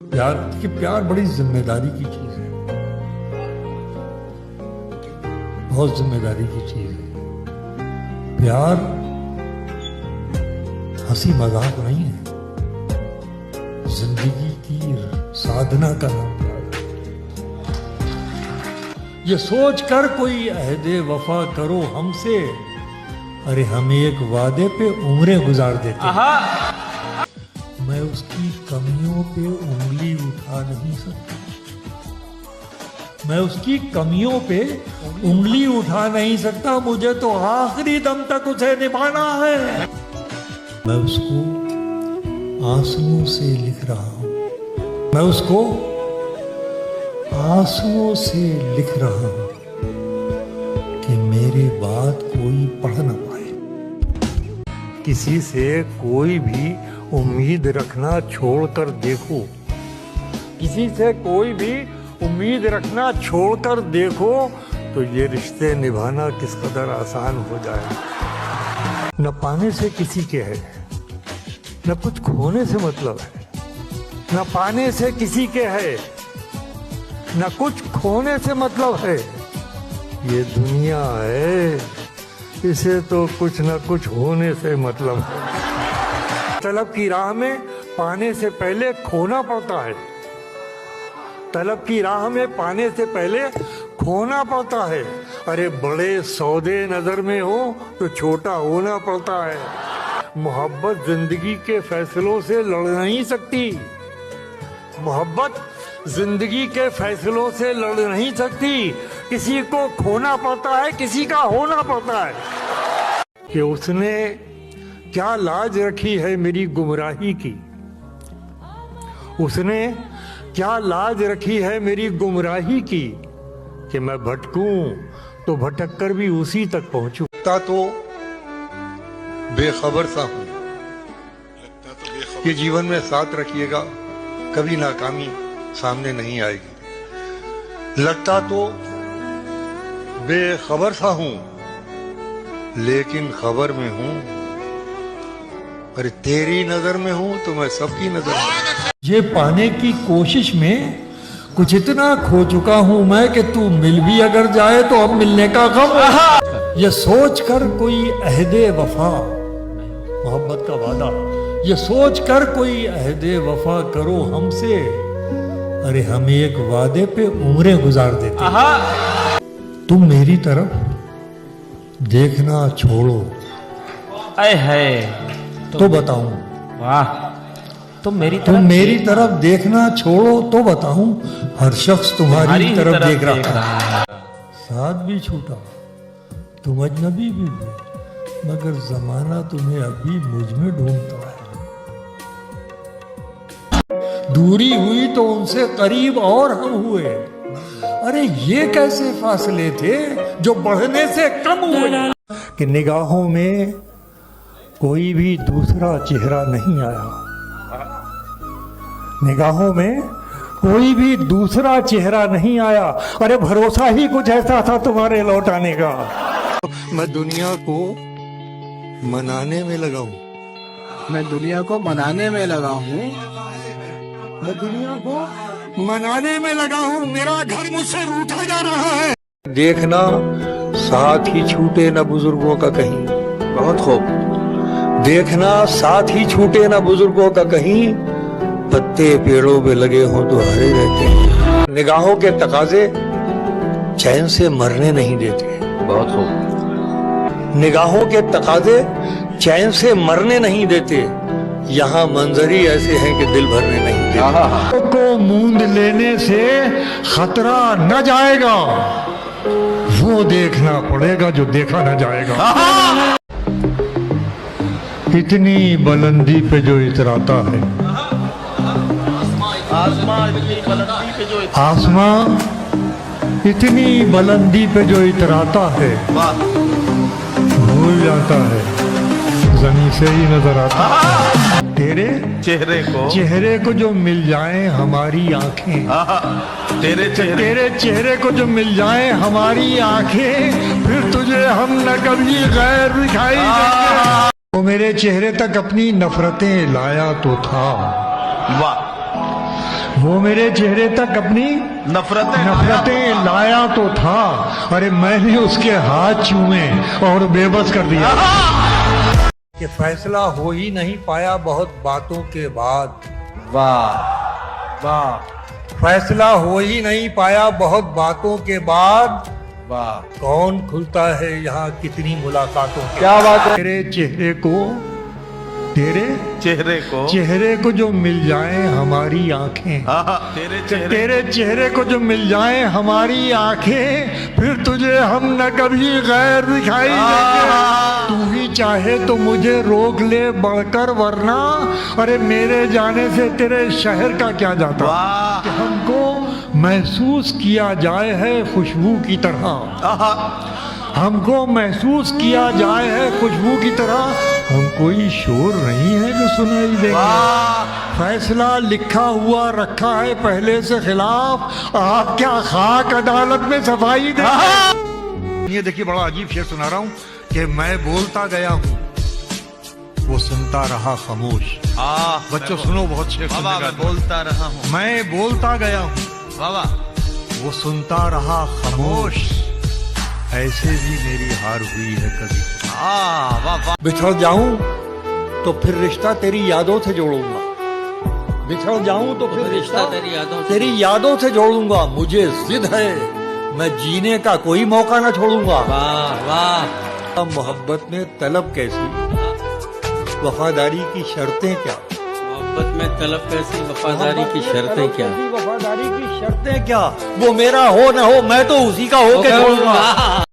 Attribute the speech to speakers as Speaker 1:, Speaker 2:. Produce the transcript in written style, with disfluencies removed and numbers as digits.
Speaker 1: प्यार बड़ी जिम्मेदारी की चीज है, बहुत जिम्मेदारी की चीज है। प्यार हंसी मजाक नहीं है, जिंदगी की साधना का नाम प्यार है। ये सोच कर कोई अहदे वफा करो हमसे, अरे हम एक वादे पे उम्रें गुजार देते हैं। मैं उसकी कमियों पे उंगली उठा नहीं सकता, मैं उसकी कमियों पे उंगली उठा नहीं सकता, मुझे तो आखिरी दम तक उसे निभाना है। मैं उसको आंसुओं से लिख रहा हूं, मैं उसको आंसुओं से लिख रहा हूं कि मेरी बात कोई पढ़ ना पाए। किसी से कोई भी उम्मीद रखना छोड़कर देखो, किसी से कोई भी उम्मीद रखना छोड़कर देखो, तो ये रिश्ते निभाना किस कदर आसान हो जाए। न पाने से किसी के है, न कुछ खोने से मतलब है, न पाने से किसी के है, न कुछ खोने से मतलब है। ये दुनिया है, इसे तो कुछ न कुछ होने से मतलब है। तलब की राह में पाने से पहले खोना पड़ता है, तलब की राह में पाने से पहले खोना पड़ता है। अरे बड़े सौदे नजर में हो तो छोटा होना पड़ता है। मोहब्बत जिंदगी के फैसलों से लड़ नहीं सकती, मोहब्बत जिंदगी के फैसलों से लड़ नहीं सकती। किसी को खोना पड़ता है, किसी का होना पड़ता है। कि उसने क्या लाज रखी है मेरी गुमराही की, उसने क्या लाज रखी है मेरी गुमराही की, कि मैं भटकूं तो भटक कर भी उसी तक पहुंचूं। तो बेखबर सा हूं कि जीवन में साथ रखिएगा, कभी नाकामी सामने नहीं आएगी। लगता तो बेखबर सा हूं, लेकिन खबर में हूं। अरे तेरी नजर में हूं तो मैं सबकी नजर में। ये पाने की कोशिश में कुछ इतना खो चुका हूं मैं कि तू मिल भी अगर जाए तो अब मिलने का गम। ये सोच कर कोई अहदे वफा, मोहब्बत का वादा, ये सोच कर कोई अहदे वफा करो हमसे, अरे हम एक वादे पे उम्रें गुजार देते हैं। तुम मेरी तरफ देखना छोड़ो, आए है तो बताऊं। वाह, तुम मेरी तरफ देखना छोड़ो तो बताऊं। हर शख्स तुम्हारी तरफ देख रहा है। साथ भी छूटा, तुम अजनबी भी हुए, मगर जमाना तुम्हें अभी मुझ में ढूंढता है। दूरी हुई तो उनसे करीब और हम हुए, अरे ये कैसे फासले थे जो बढ़ने से कम हुए। कि निगाहों में कोई भी दूसरा चेहरा नहीं आया, निगाहों में कोई भी दूसरा चेहरा नहीं आया। अरे भरोसा ही कुछ ऐसा था तुम्हारे लौट आने का। मैं दुनिया को मनाने में लगा हूं,
Speaker 2: मैं दुनिया को मनाने में लगा हूं,
Speaker 1: मैं दुनिया को मनाने में लगा हूं। मेरा घर मुझसे रूठा जा रहा है। देखना साथ ही छूटे न बुजुर्गों का कहीं,
Speaker 2: बहुत खूब।
Speaker 1: देखना साथ ही छूटे न बुजुर्गों का कहीं, पत्ते पेड़ों पे लगे हों तो हरे रहते हैं। निगाहों के तकाजे चैन से मरने नहीं देते,
Speaker 2: बहुत खूब।
Speaker 1: निगाहों के तकाजे चैन से मरने नहीं देते। यहाँ मंजर ही ऐसे हैं कि दिल भरने नहीं देते। को मूंद लेने से खतरा न जाएगा, वो देखना पड़ेगा जो देखा न जाएगा। इतनी बुलंदी पे जो इतराता है, आसमां इतनी बुलंदी पे जो इतराता है, भूल जाता है जमीन से ही नजर आता है। तेरे चेहरे को जो मिल जाए हमारी आंखें, तेरे चेहरे को जो मिल जाए हमारी आंखें, फिर तुझे हम न कभी गैर दिखाई देंगे। वो मेरे चेहरे तक अपनी नफरतें लाया तो था, वो मेरे चेहरे तक अपनी नफरतें लाया तो था, अरे मैंने उसके हाथ चूमे और बेबस कर दिया। कि फैसला हो ही नहीं पाया बहुत बातों के बाद,
Speaker 2: वाह वाह
Speaker 1: फैसला हो ही नहीं पाया बहुत बातों के बाद,
Speaker 2: वाह,
Speaker 1: कौन खुलता है यहाँ कितनी मुलाकातों के
Speaker 2: क्या बात है।
Speaker 1: तेरे चेहरे को, तेरे
Speaker 2: चेहरे
Speaker 1: को जो मिल जाए हमारी आंखें, तेरे चेहरे को जो मिल जाए हमारी आंखें, फिर तुझे हम न कभी गैर दिखाई देंगे। तू ही चाहे तो मुझे रोक ले बढ़कर, वरना अरे मेरे जाने से तेरे शहर का क्या जाता।
Speaker 2: वाह।
Speaker 1: कि हमको महसूस किया जाए है खुशबू की तरह, हमको महसूस किया जाए है खुशबू की तरह, हम कोई शोर नहीं है जो सुनाई देंगे। फैसला लिखा हुआ रखा है पहले से खिलाफ, आप क्या खाक अदालत में सफाई देंगे। ये देखिए बड़ा अजीब शेर सुना रहा हूँ कि मैं बोलता गया हूँ वो सुनता रहा खामोश। बच्चों सुनो, बहुत शेर सुनने का।
Speaker 2: बोलता रहा हूँ,
Speaker 1: मैं बोलता गया हूँ वो सुनता रहा खामोश, ऐसे भी मेरी हार हुई है कभी। बिछड़ जाऊं तो फिर रिश्ता तेरी यादों से जोड़ूंगा, बिछड़ जाऊं तो फिर रिश्ता तेरी यादों से जोड़ूंगा। मुझे जिद है मैं जीने का कोई मौका ना छोड़ूंगा।
Speaker 2: वाह वाह।
Speaker 1: मोहब्बत में तलब कैसी, वफादारी की शर्तें क्या,
Speaker 3: मोहब्बत में तलब कैसी, वफादारी की शर्तें क्या,
Speaker 1: वफादारी की शर्तें क्या, वो मेरा हो न हो मैं तो उसी का हो के छोड़ूंगा।